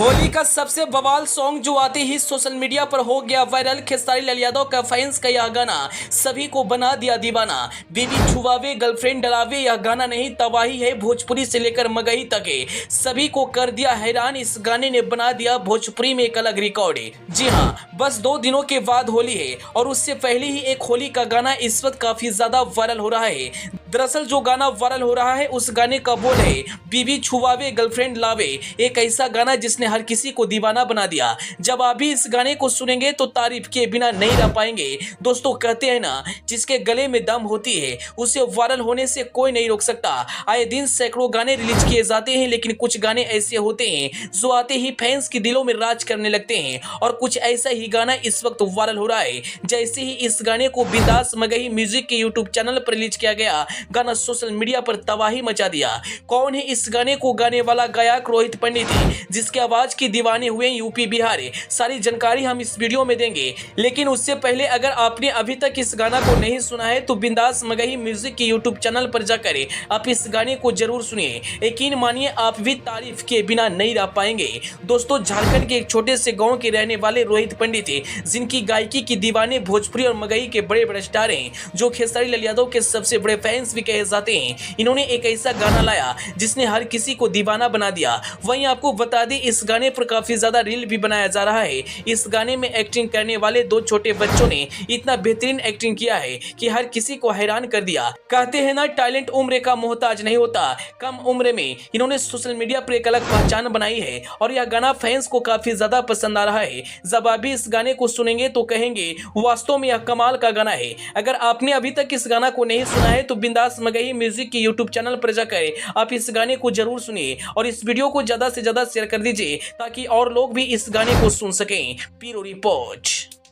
होली का सबसे बवाल सॉन्ग जो आते ही सोशल मीडिया पर हो गया वायरल। खेसारी लाल यादव का फैंस का यह गाना सभी को बना दिया दीवाना। बीवी छुआवे गर्लफ्रेंड डरावे, यह गाना नहीं तबाही है भोजपुरी से लेकर मगही तक है, सभी को कर दिया हैरान। इस गाने ने बना दिया भोजपुरी में एक अलग रिकॉर्ड है। जी हाँ, बस 2 दिनों के बाद होली है और उससे पहले ही एक होली का गाना इस वक्त काफी ज्यादा वायरल हो रहा है। दरअसल जो गाना वायरल हो रहा है उस गाने का बोल है बीवी छुआवे गर्लफ्रेंड लावे, एक ऐसा गाना जिसने हर किसी को दीवाना बना दिया। जब आप भी इस गाने को सुनेंगे तो तारीफ के बिना नहीं रह पाएंगे। दोस्तों कहते हैं ना, जिसके गले में दम होती है उसे वायरल होने से कोई नहीं रोक सकता। आए दिन सैकड़ों गाने रिलीज किए जाते हैं, लेकिन कुछ गाने ऐसे होते हैं जो आते ही फैंस के दिलों में राज करने लगते हैं और कुछ ऐसा ही गाना इस वक्त वायरल हो रहा है। जैसे ही इस गाने को बिंदास मगही म्यूजिक के यूट्यूब चैनल पर रिलीज किया गया, गाना सोशल मीडिया पर तबाही मचा दिया। कौन है इस गाने को गाने वाला गायक रोहित पंडित है, जिसके आवाज की दीवाने हुए यूपी बिहार। सारी जानकारी हम इस वीडियो में देंगे, लेकिन उससे पहले अगर आपने अभी तक इस गाना को नहीं सुना है तो बिंदास मगही म्यूजिक के यूट्यूब चैनल पर जाकर आप इस गाने को जरूर सुनिए। यकीन मानिए आप भी तारीफ के बिना नहीं रह पाएंगे। दोस्तों, झारखंड के एक छोटे से गाँव के रहने वाले रोहित पंडित है, जिनकी गायकी की दीवाने भोजपुरी और मगही के बड़े बड़े स्टार हैं, जो खेसारी लाल यादव के सबसे बड़े फैंस भी कहे जाते हैं। इन्होंने एक ऐसा गाना लाया जिसने हर किसी को दीवाना बना दिया। वहीं आपको बता दें, इस गाने पर काफी ज्यादा रील भी बनाया जा रहा है। इस गाने में एक्टिंग करने वाले 2 छोटे बच्चों ने इतना बेहतरीन एक्टिंग किया है कि हर किसी को हैरान कर दिया। कहते हैं ना, टैलेंट उम्र का मोहताज नहीं होता। कम उम्र में इन्होंने सोशल मीडिया पर एक अलग पहचान बनाई है और यह गाना फैंस को काफी ज्यादा पसंद आ रहा है। जब आप भी इस गाने को सुनेंगे तो कहेंगे वास्तव में यह कमाल का गाना है। अगर आपने अभी तक इस गाना को नहीं सुना है तो बिंदास मगही म्यूजिक के यूट्यूब चैनल पर जाकर आप इस गाने को जरूर सुनिए और इस वीडियो को ज्यादा से ज्यादा शेयर कर दीजिए ताकि और लोग भी इस गाने को सुन सकें। Bureau report.